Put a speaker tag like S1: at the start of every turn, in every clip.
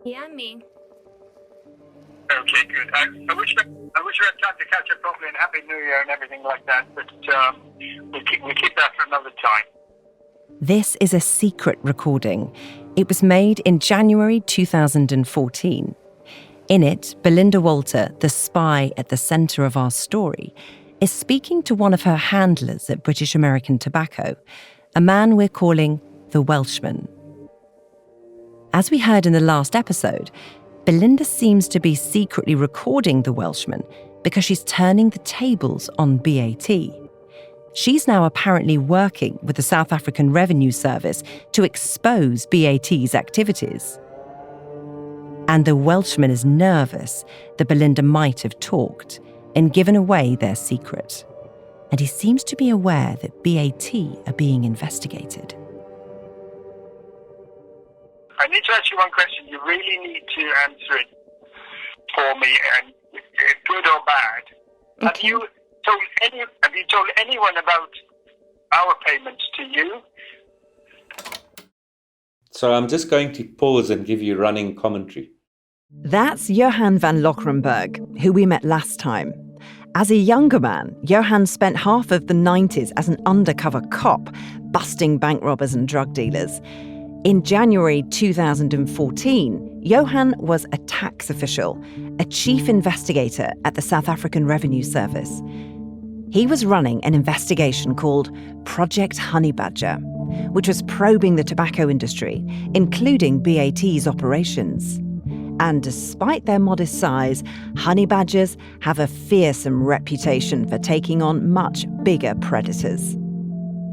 S1: Yeah, me.
S2: Okay, good. I wish we had time to catch up properly and Happy New Year and everything like that, but we'll keep that for another time.
S3: This is a secret recording. It was made in January 2014. In it, Belinda Walter, the spy at the centre of our story, is speaking to one of her handlers at British American Tobacco, a man we're calling the Welshman. As we heard in the last episode, Belinda seems to be secretly recording the Welshman because she's turning the tables on BAT. She's now apparently working with the South African Revenue Service to expose BAT's activities. And the Welshman is nervous that Belinda might have talked and given away their secret. And he seems to be aware that BAT are being investigated.
S2: I need to ask you one question. You really need to answer it for me, and good or bad.
S1: Okay.
S2: Have you told anyone about our payments to you?
S4: So I'm just going to pause and give you running commentary.
S3: That's Johan van Lokrenberg, who we met last time. As a younger man, Johan spent half of the 90s as an undercover cop, busting bank robbers and drug dealers. In January 2014, Johan was a tax official, a chief investigator at the South African Revenue Service. He was running an investigation called Project Honey Badger, which was probing the tobacco industry, including BAT's operations. And despite their modest size, honey badgers have a fearsome reputation for taking on much bigger predators.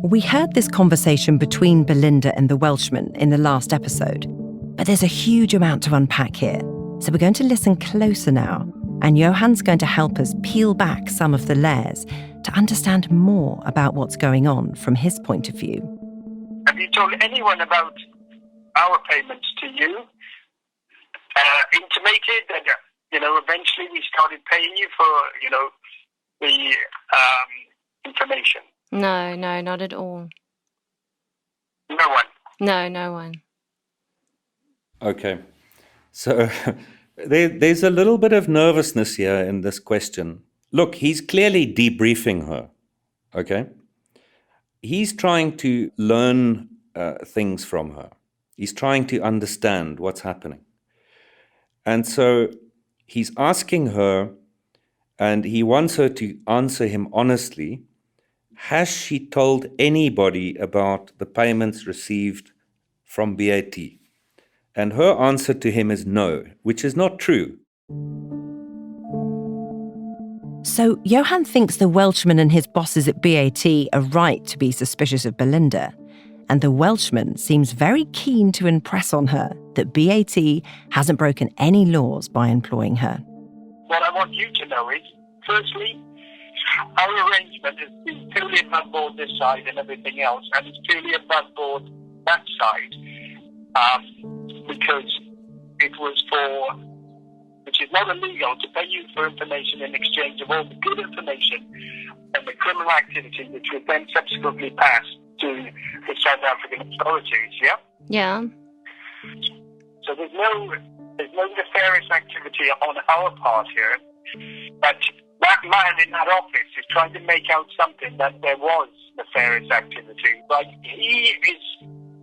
S3: We heard this conversation between Belinda and the Welshman in the last episode, but there's a huge amount to unpack here, so we're going to listen closer now, and Johan's going to help us peel back some of the layers to understand more about what's going on from his point of view.
S2: Have you told anyone about our payments to you? Intimated that, eventually we started paying you for, the information?
S1: No, not at all.
S2: No one?
S1: No one.
S4: Okay. So there's a little bit of nervousness here in this question. Look, he's clearly debriefing her, okay? He's trying to learn things from her. He's trying to understand what's happening. And so he's asking her, and he wants her to answer him honestly, has she told anybody about the payments received from BAT? And her answer to him is no, which is not true.
S3: So Johan thinks the Welshman and his bosses at BAT are right to be suspicious of Belinda. And the Welshman seems very keen to impress on her that BAT hasn't broken any laws by employing her.
S2: What I want you to know is, firstly, our arrangement is purely above board this side and everything else, and it's purely above board that side, because it was which is not illegal, to pay you for information in exchange of all the good information and the criminal activity which was then subsequently passed to the South African authorities, yeah?
S1: Yeah.
S2: So there's no nefarious activity on our part here, but that man in that office is trying to make out something that there was nefarious activity. Like, he is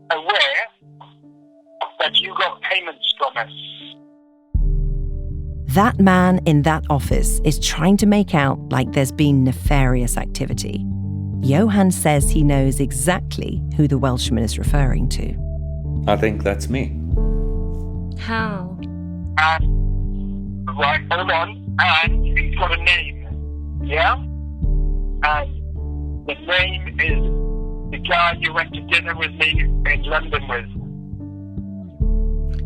S2: aware that you got payments from us.
S3: That man in that office is trying to make out like there's been nefarious activity. Johan says he knows exactly who the Welshman is referring to.
S4: I think that's me.
S1: How?
S2: Right, hold on. And he's got a name, yeah? And the name is the guy you went to dinner with me in London with.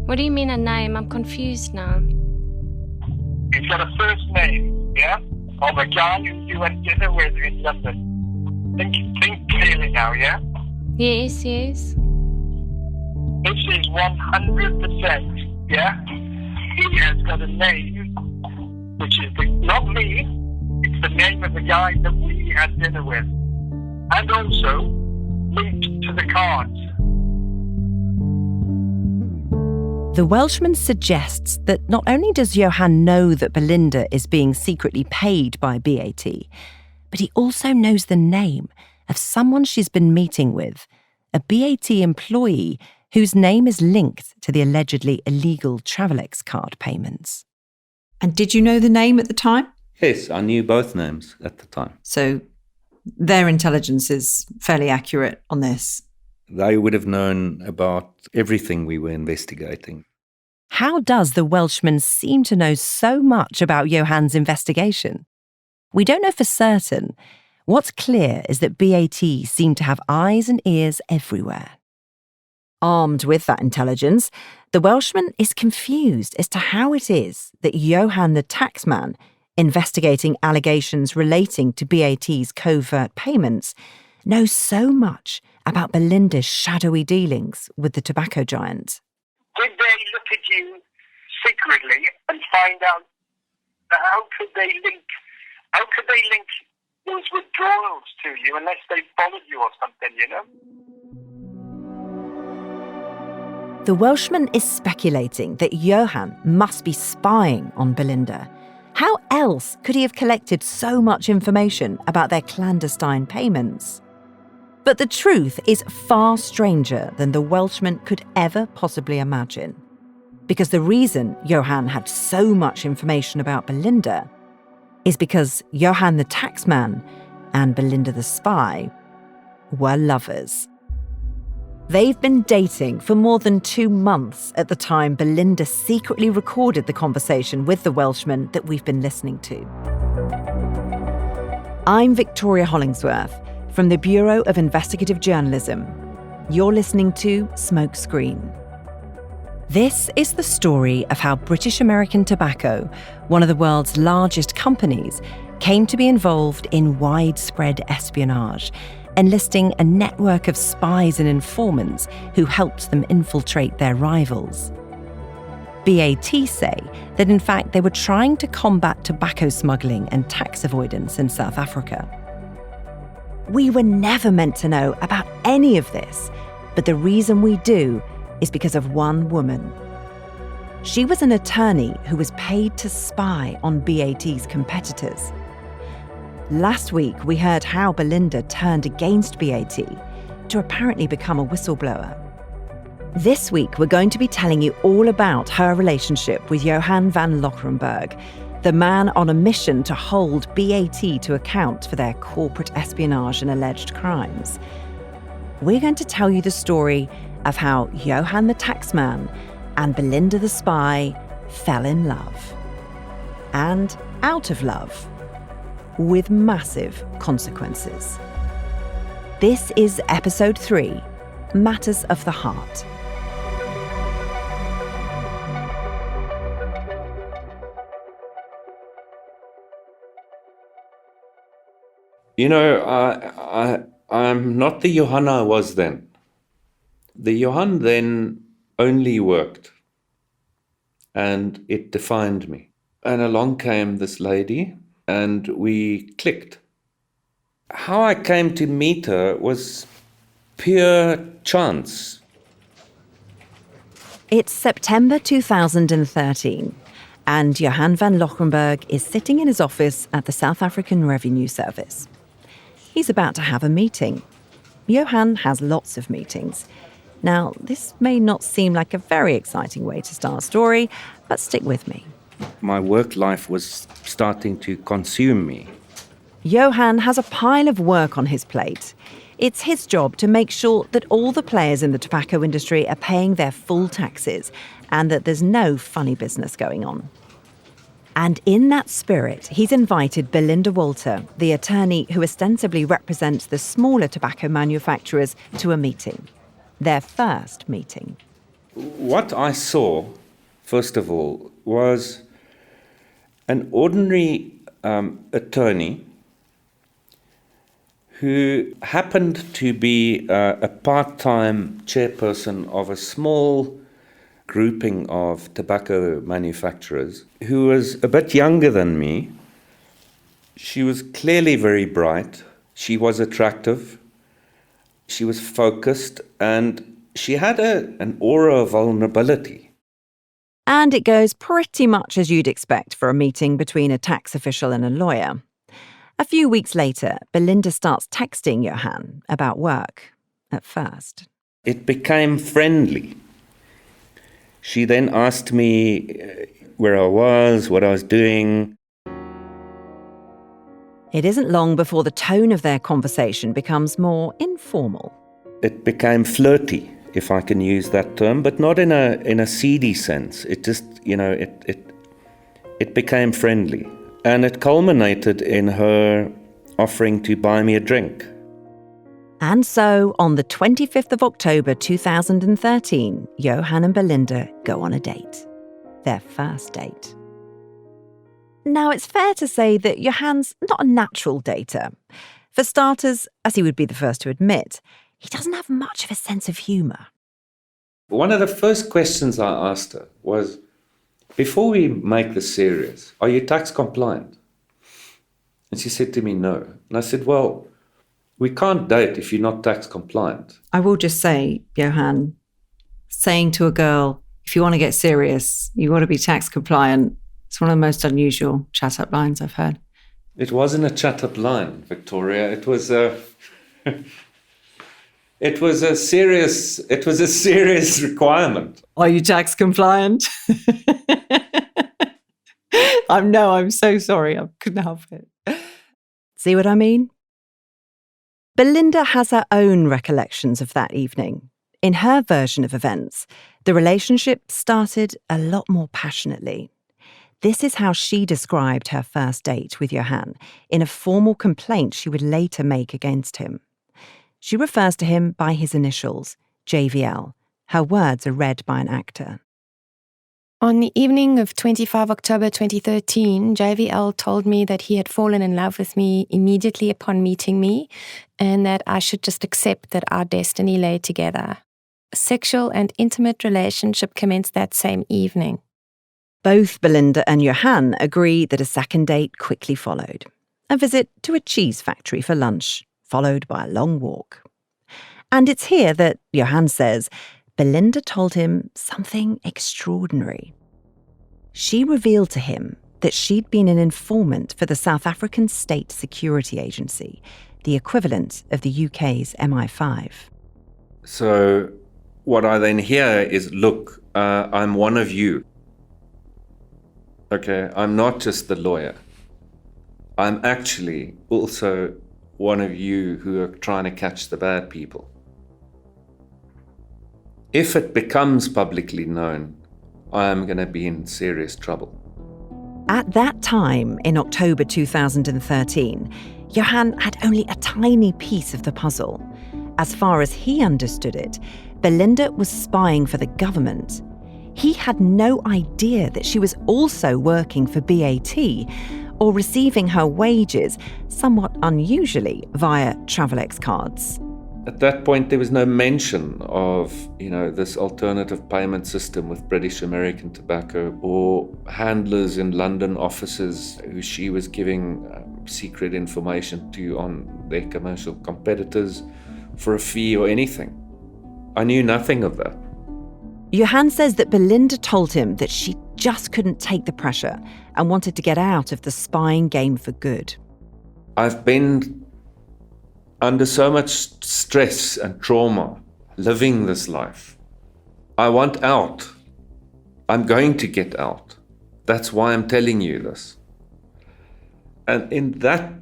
S1: What do you mean a name? I'm confused now.
S2: He's got a first name, yeah? Of a guy who you went to dinner with in London. Think clearly now, yeah?
S1: Yes.
S2: This is 100%, yeah? He has got a name, which is not me, it's the name of the guy that we had dinner with. And also linked to the cards.
S3: The Welshman suggests that not only does Johan know that Belinda is being secretly paid by BAT, but he also knows the name of someone she's been meeting with, a BAT employee whose name is linked to the allegedly illegal Travelex card payments.
S5: And did you know the name at the time?
S4: Yes, I knew both names at the time.
S5: So their intelligence is fairly accurate on this.
S4: They would have known about everything we were investigating.
S3: How does the Welshman seem to know so much about Johan's investigation? We don't know for certain. What's clear is that BAT seemed to have eyes and ears everywhere. Armed with that intelligence, the Welshman is confused as to how it is that Johan the taxman, investigating allegations relating to BAT's covert payments, knows so much about Belinda's shadowy dealings with the tobacco giant.
S2: Did they look at you secretly and find out how could they link those withdrawals to you unless they followed you or something, you know?
S3: The Welshman is speculating that Johan must be spying on Belinda. How else could he have collected so much information about their clandestine payments? But the truth is far stranger than the Welshman could ever possibly imagine. Because the reason Johan had so much information about Belinda is because Johan the taxman and Belinda the spy were lovers. They've been dating for more than 2 months at the time Belinda secretly recorded the conversation with the Welshman that we've been listening to. I'm Victoria Hollingsworth from the Bureau of Investigative Journalism. You're listening to Smokescreen. This is the story of how British American Tobacco, one of the world's largest companies, came to be involved in widespread espionage, enlisting a network of spies and informants who helped them infiltrate their rivals. BAT say that in fact they were trying to combat tobacco smuggling and tax avoidance in South Africa. We were never meant to know about any of this, but the reason we do is because of one woman. She was an attorney who was paid to spy on BAT's competitors. Last week, we heard how Belinda turned against BAT to apparently become a whistleblower. This week, we're going to be telling you all about her relationship with Johan van Lokkerenberg, the man on a mission to hold BAT to account for their corporate espionage and alleged crimes. We're going to tell you the story of how Johan the taxman and Belinda the spy fell in love. And out of love, with massive consequences. This is episode 3, Matters of the Heart.
S4: You know, I'm not the Johan I was then. The Johan then only worked, and it defined me. And along came this lady, and we clicked. How I came to meet her was pure chance.
S3: It's September 2013, and Johan van Lokkerenberg is sitting in his office at the South African Revenue Service. He's about to have a meeting. Johan has lots of meetings. Now, this may not seem like a very exciting way to start a story, but stick with me.
S4: My work life was starting to consume me.
S3: Johan has a pile of work on his plate. It's his job to make sure that all the players in the tobacco industry are paying their full taxes and that there's no funny business going on. And in that spirit, he's invited Belinda Walter, the attorney who ostensibly represents the smaller tobacco manufacturers, to a meeting. Their first meeting.
S4: What I saw, first of all, was an ordinary attorney who happened to be a part-time chairperson of a small grouping of tobacco manufacturers, who was a bit younger than me. She was clearly very bright. She was attractive. She was focused, and she had an aura of vulnerability.
S3: And it goes pretty much as you'd expect for a meeting between a tax official and a lawyer. A few weeks later, Belinda starts texting Johan about work, at first.
S4: It became friendly. She then asked me where I was, what I was doing.
S3: It isn't long before the tone of their conversation becomes more informal.
S4: It became flirty, if I can use that term, but not in a seedy sense. It just, it became friendly. And it culminated in her offering to buy me a drink.
S3: And so, on the 25th of October 2013, Johan and Belinda go on a date. Their first date. Now, it's fair to say that Johan's not a natural dater. For starters, as he would be the first to admit, he doesn't have much of a sense of humour.
S4: One of the first questions I asked her was, before we make this serious, are you tax compliant? And she said to me, no. And I said, well, we can't date if you're not tax compliant.
S5: I will just say, Johan, saying to a girl, if you want to get serious, you got to be tax compliant. It's one of the most unusual chat-up lines I've heard.
S4: It wasn't a chat-up line, Victoria. It was a serious requirement.
S5: Are you tax compliant? I'm so sorry. I couldn't help it.
S3: See what I mean? Belinda has her own recollections of that evening. In her version of events, the relationship started a lot more passionately. This is how she described her first date with Johan in a formal complaint she would later make against him. She refers to him by his initials, JVL. Her words are read by an actor.
S6: On the evening of 25 October 2013, JVL told me that he had fallen in love with me immediately upon meeting me and that I should just accept that our destiny lay together. A sexual and intimate relationship commenced that same evening.
S3: Both Belinda and Johan agree that a second date quickly followed. A visit to a cheese factory for lunch, followed by a long walk. And it's here that, Johan says, Belinda told him something extraordinary. She revealed to him that she'd been an informant for the South African State Security Agency, the equivalent of the UK's MI5.
S4: So what I then hear is, look, I'm one of you. Okay, I'm not just the lawyer. I'm actually also one of you who are trying to catch the bad people. If it becomes publicly known, I am going to be in serious trouble.
S3: At that time, in October 2013, Johan had only a tiny piece of the puzzle. As far as he understood it, Belinda was spying for the government. He had no idea that she was also working for BAT or receiving her wages, somewhat unusually, via Travelex cards.
S4: At that point, there was no mention of, this alternative payment system with British American Tobacco or handlers in London offices who she was giving secret information to on their commercial competitors for a fee or anything. I knew nothing of that.
S3: Johan says that Belinda told him that she just couldn't take the pressure and wanted to get out of the spying game for good.
S4: I've been under so much stress and trauma living this life. I want out. I'm going to get out. That's why I'm telling you this. And in that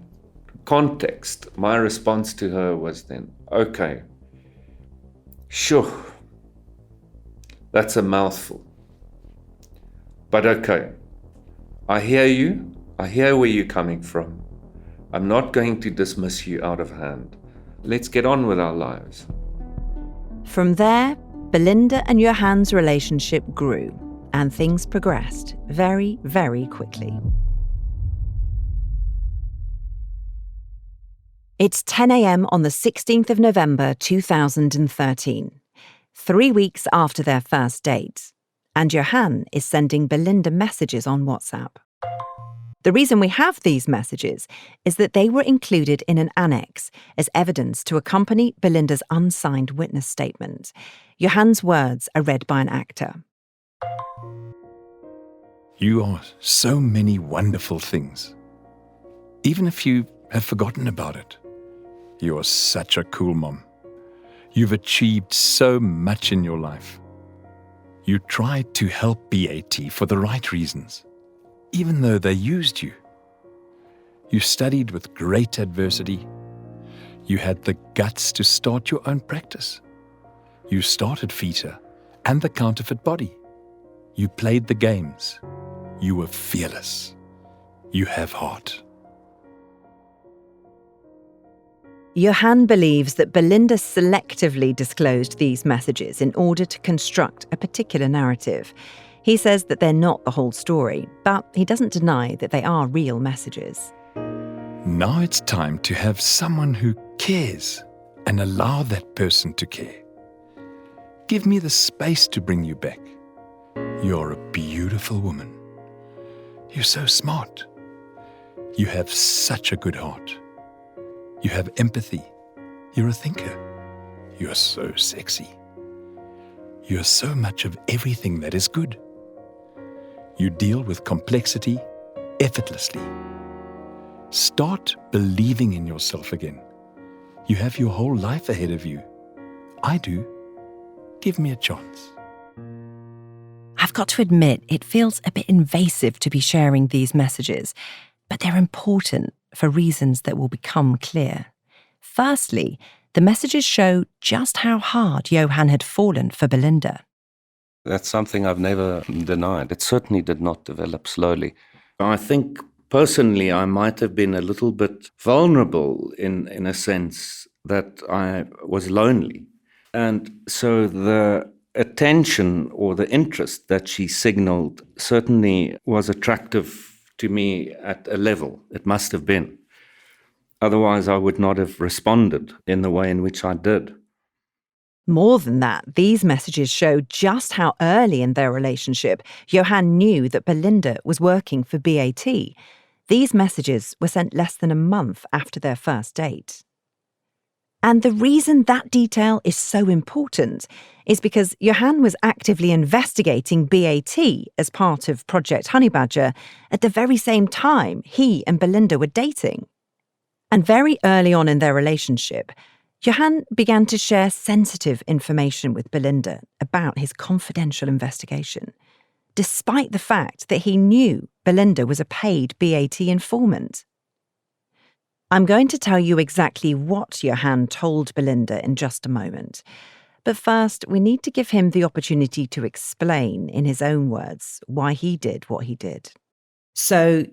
S4: context, my response to her was then, okay, sure, that's a mouthful. But okay, I hear you. I hear where you're coming from. I'm not going to dismiss you out of hand. Let's get on with our lives.
S3: From there, Belinda and Johan's relationship grew, and things progressed very, very quickly. It's 10 a.m. on the 16th of November 2013, 3 weeks after their first date, and Johan is sending Belinda messages on WhatsApp. The reason we have these messages is that they were included in an annex as evidence to accompany Belinda's unsigned witness statement. Johan's words are read by an actor.
S7: You are so many wonderful things. Even if you have forgotten about it, you are such a cool mom. You've achieved so much in your life. You tried to help BAT for the right reasons, even though they used you. You studied with great adversity. You had the guts to start your own practice. You started FETA and the counterfeit body. You played the games. You were fearless. You have heart.
S3: Johan believes that Belinda selectively disclosed these messages in order to construct a particular narrative. He says that they're not the whole story, but he doesn't deny that they are real messages.
S7: Now it's time to have someone who cares and allow that person to care. Give me the space to bring you back. You're a beautiful woman. You're so smart. You have such a good heart. You have empathy. You're a thinker. You're so sexy. You're so much of everything that is good. You deal with complexity effortlessly. Start believing in yourself again. You have your whole life ahead of you. I do. Give me a chance.
S8: I've got to admit, it feels a bit invasive to be sharing these messages, but they're important for reasons that will become clear. Firstly, the messages show just how hard Johan had fallen for Belinda.
S4: That's something I've never denied. It certainly did not develop slowly. I think personally I might have been a little bit vulnerable in a sense that I was lonely. And so the attention or the interest that she signaled certainly was attractive to me at a level. It must have been. Otherwise, I would not have responded in the way in which I did.
S3: More than that, these messages show just how early in their relationship Johan knew that Belinda was working for BAT. These messages were sent less than a month after their first date. And the reason that detail is so important is because Johan was actively investigating BAT as part of Project Honeybadger at the very same time he and Belinda were dating. And very early on in their relationship, Johan began to share sensitive information with Belinda about his confidential investigation, despite the fact that he knew Belinda was a paid BAT informant. I'm going to tell you exactly what Johan told Belinda in just a moment. But first, we need to give him the opportunity to explain, in his own words, why he did what he did.
S5: So,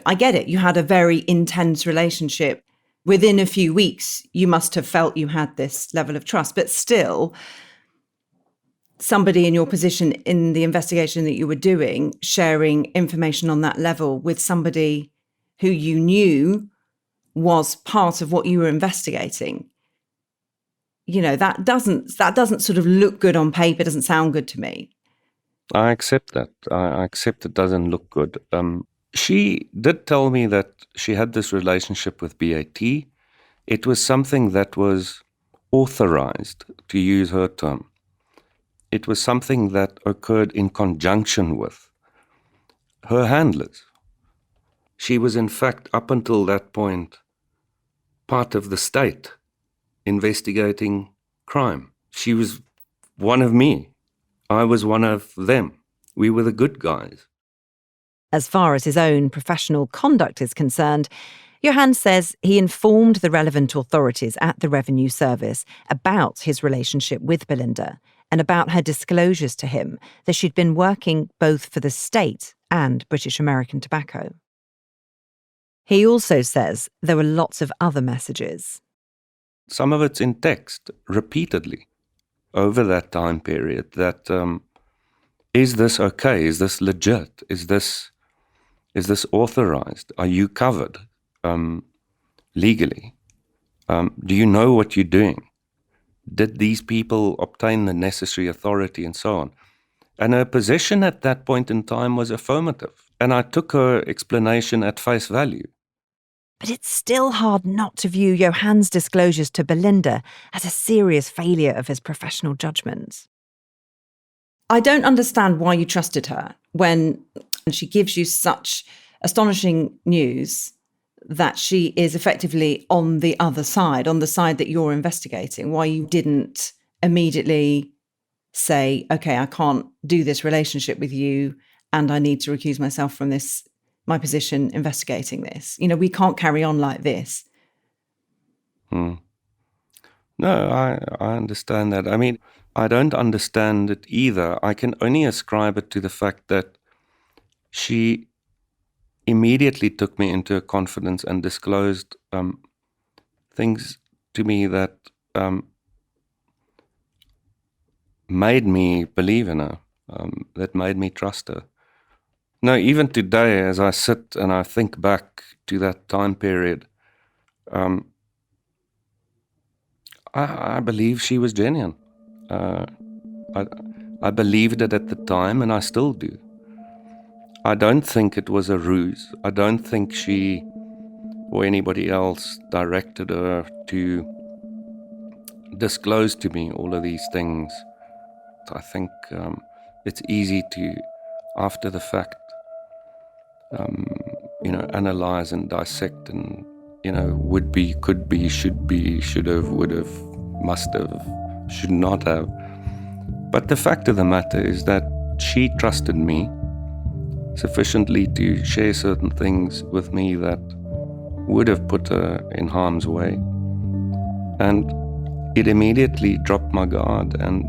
S5: I get it. You had a very intense relationship. Within a few weeks, you must have felt you had this level of trust. But still, somebody in your position in the investigation that you were doing, sharing information on that level with somebody who you knew was part of what you were investigating, that doesn't sort of look good on paper, doesn't sound good to me.
S4: I accept that. I accept it doesn't look good. She did tell me that she had this relationship with BAT. It was something that was authorized, to use her term. It was something that occurred in conjunction with her handlers. She was, in fact, up until that point, part of the state investigating crime. She was one of me. I was one of them. We were the good guys.
S3: As far as his own professional conduct is concerned, Johan says he informed the relevant authorities at the Revenue Service about his relationship with Belinda and about her disclosures to him that she'd been working both for the state and British American Tobacco. He also says there were lots of other messages.
S4: Some of it's in text, repeatedly, over that time period, that is this okay? Is this legit? Is this authorized? Are you covered legally? Do you know what you're doing? Did these people obtain the necessary authority and so on? And her position at that point in time was affirmative. And I took her explanation at face value.
S3: But it's still hard not to view Johan's disclosures to Belinda as a serious failure of his professional judgment.
S5: I don't understand why you trusted her when And she gives you such astonishing news that she is effectively on the other side, on the side that you're investigating, why you didn't immediately say, okay, I can't do this relationship with you and I need to recuse myself from this, my position investigating this. You know, we can't carry on like this.
S4: No, I understand that. I mean, I don't understand it either. I can only ascribe it to the fact that she immediately took me into her confidence and disclosed things to me that made me believe in her, that made me trust her. No, even today, as I sit and I think back to that time period, I believe she was genuine. I believed it at the time, and I still do. I don't think it was a ruse. I don't think she or anybody else directed her to disclose to me all of these things. I think it's easy to, after the fact, analyze and dissect and, would be, could be, should have, would have, must have, should not have. But the fact of the matter is that she trusted me sufficiently to share certain things with me that would have put her in harm's way. And it immediately dropped my guard, and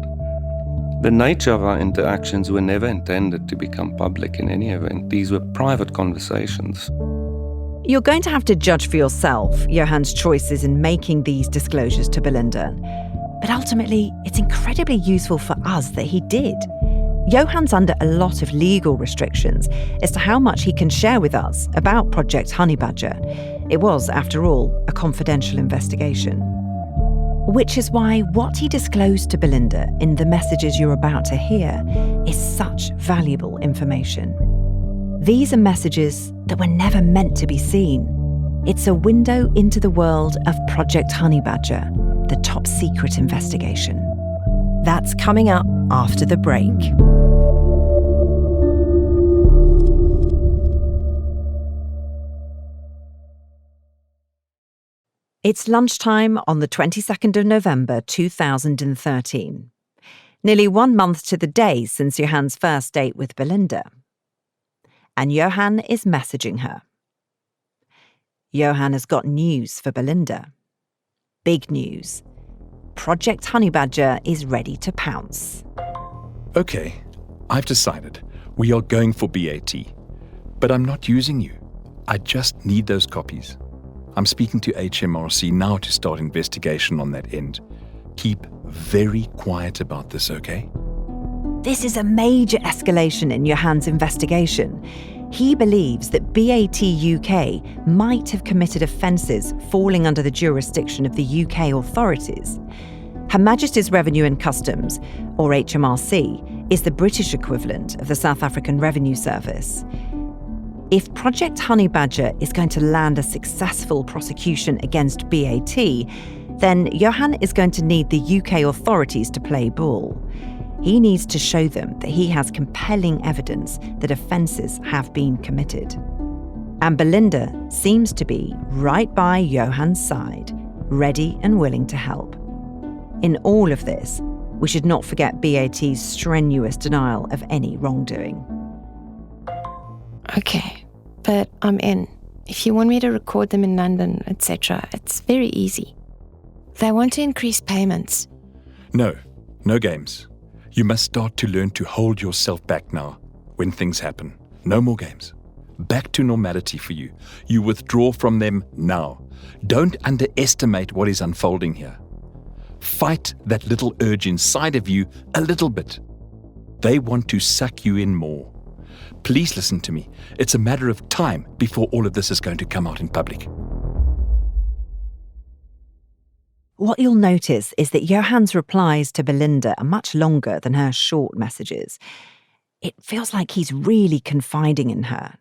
S4: the nature of our interactions were never intended to become public in any event. These were private conversations.
S3: You're going to have to judge for yourself Johan's choices in making these disclosures to Belinda. But ultimately, it's incredibly useful for us that he did. Johan's under a lot of legal restrictions as to how much he can share with us about Project Honey Badger. It was, after all, a confidential investigation. Which is why what he disclosed to Belinda in the messages you're about to hear is such valuable information. These are messages that were never meant to be seen. It's a window into the world of Project Honey Badger, the top secret investigation. That's coming up after the break. It's lunchtime on the 22nd of November 2013. Nearly 1 month to the day since Johan's first date with Belinda. And Johan is messaging her. Johan has got news for Belinda. Big news. Project Honey Badger is ready to pounce.
S7: Okay, I've decided. We are going for BAT. But I'm not using you. I just need those copies. I'm speaking to HMRC now to start investigation on that end. Keep very quiet about this, okay?
S3: This is a major escalation in Johan's investigation. He believes that BAT UK might have committed offences falling under the jurisdiction of the UK authorities. Her Majesty's Revenue and Customs, or HMRC, is the British equivalent of the South African Revenue Service. If Project Honey Badger is going to land a successful prosecution against BAT, then Johan is going to need the UK authorities to play ball. He needs to show them that he has compelling evidence that offences have been committed. And Belinda seems to be right by Johan's side, ready and willing to help. In all of this, we should not forget BAT's strenuous denial of any wrongdoing.
S6: Okay, but I'm in. If you want me to record them in London, etc., it's very easy. They want to increase payments.
S7: No games. You must start to learn to hold yourself back now when things happen. No more games. Back to normality for you. You withdraw from them now. Don't underestimate what is unfolding here. Fight that little urge inside of you a little bit. They want to suck you in more. Please listen to me. It's a matter of time before all of this is going to come out in public.
S3: What you'll notice is that Johan's replies to Belinda are much longer than her short messages. It feels like he's really confiding in her.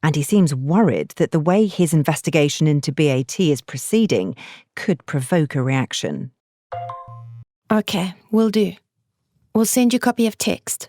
S3: And he seems worried that the way his investigation into BAT is proceeding could provoke a reaction.
S6: Okay, will do. We'll send you a copy of text.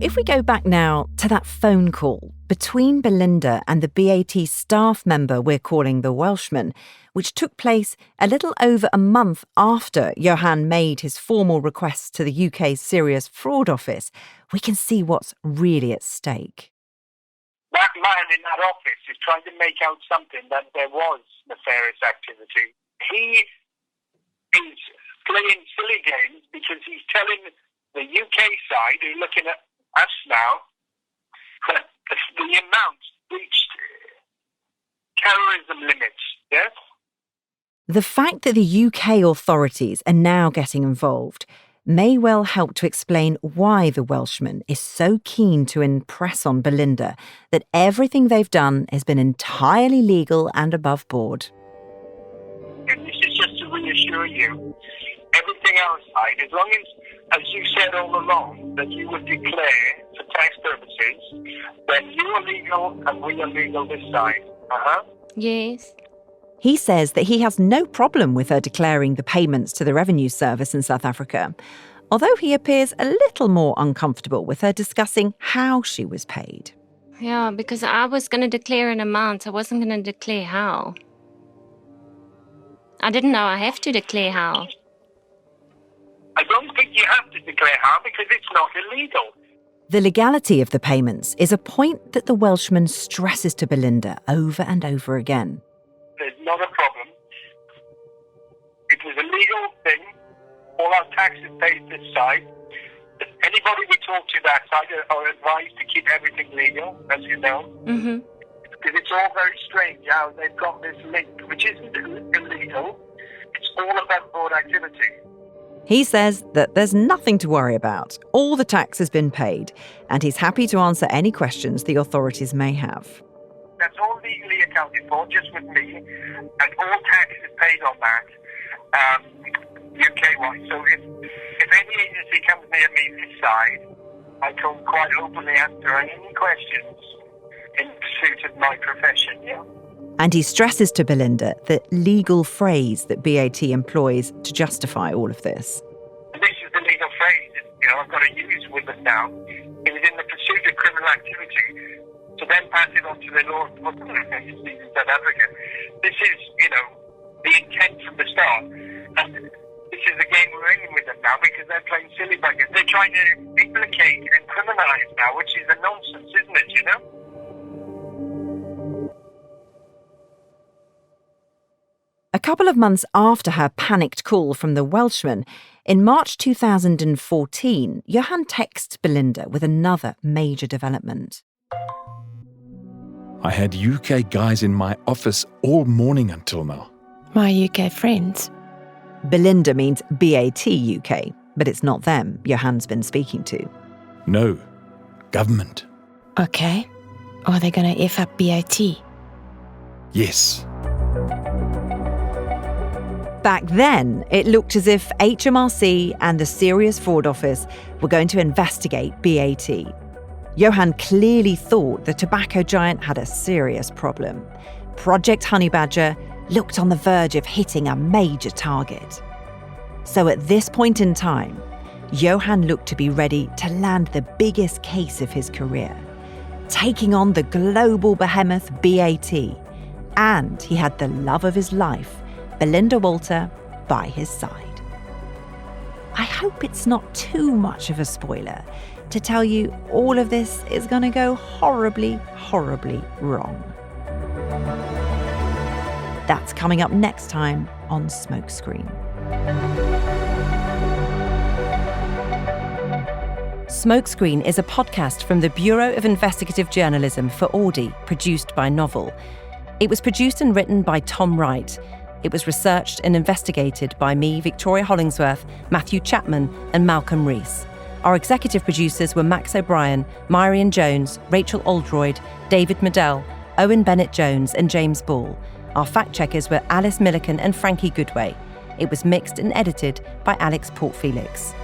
S3: if we go back now to that phone call between Belinda and the BAT staff member we're calling the Welshman, which took place a little over a month after Johan made his formal request to the UK's Serious Fraud Office, we can see what's really at stake.
S2: That man in that office is trying to make out something that there was nefarious activity. He is playing silly games because he's telling the UK side, who are looking at us now, that the amount reached terrorism limits, yes?
S3: The fact that the UK authorities are now getting involved may well help to explain why the Welshman is so keen to impress on Belinda that everything they've done has been entirely legal and above board.
S2: And this is just to reassure you, everything outside, as long as you said all along, that you would declare for tax purposes, then you are legal and we are legal this side.
S1: Yes.
S3: He says that he has no problem with her declaring the payments to the Revenue Service in South Africa, although he appears a little more uncomfortable with her discussing how she was paid.
S1: Yeah, because I was going to declare an amount. I wasn't going to declare how. I didn't know I have to declare how.
S2: I don't think you have to declare how because it's not illegal.
S3: The legality of the payments is a point that the Welshman stresses to Belinda over and over again.
S2: There's not a problem. It was a legal thing. All our taxes paid this side. Anybody we talk to that side are advised to keep everything legal, as you know.
S1: Mm-hmm.
S2: Because it's all very strange how they've got this link, which isn't illegal. It's all above board activity.
S3: He says that there's nothing to worry about. All the tax has been paid, and he's happy to answer any questions the authorities may have.
S2: That's all legally accounted for, just with me, and all tax is paid on that, UK-wide. So if any agency comes near me this side, I can quite openly answer any questions in pursuit of my profession, yeah.
S3: And he stresses to Belinda the legal phrase that BAT employs to justify all of this.
S2: This is the legal phrase, I've got to use with us now. It was in the pursuit of criminal activity to then pass it on to the law enforcement agencies in South Africa. This is, the intent from the start. And this is the game we're in with them now because they're playing silly buggers. They're trying to implicate and criminalise now, which is a nonsense, isn't it,
S3: A couple of months after her panicked call from the Welshman, in March 2014, Johan texts Belinda with another major development.
S7: I had UK guys in my office all morning until now.
S6: My UK friends.
S3: Belinda means BAT UK, but it's not them Johan's been speaking to.
S7: No, government.
S6: Okay. Are they going to F up BAT?
S7: Yes.
S3: Back then, it looked as if HMRC and the Serious Fraud Office were going to investigate BAT. Johan clearly thought the tobacco giant had a serious problem. Project Honeybadger looked on the verge of hitting a major target. So at this point in time, Johan looked to be ready to land the biggest case of his career, taking on the global behemoth BAT. And he had the love of his life, Belinda Walter, by his side. I hope it's not too much of a spoiler to tell you all of this is going to go horribly, horribly wrong. That's coming up next time on Smokescreen. Smokescreen is a podcast from the Bureau of Investigative Journalism for Auddy, produced by Novel. It was produced and written by Tom Wright. It was researched and investigated by me, Victoria Hollingsworth, Matthew Chapman, and Malcolm Rees. Our executive producers were Max O'Brien, Myrian Jones, Rachel Oldroyd, David Medell, Owen Bennett-Jones, and James Ball. Our fact-checkers were Alice Milliken and Frankie Goodway. It was mixed and edited by Alex Portfelix.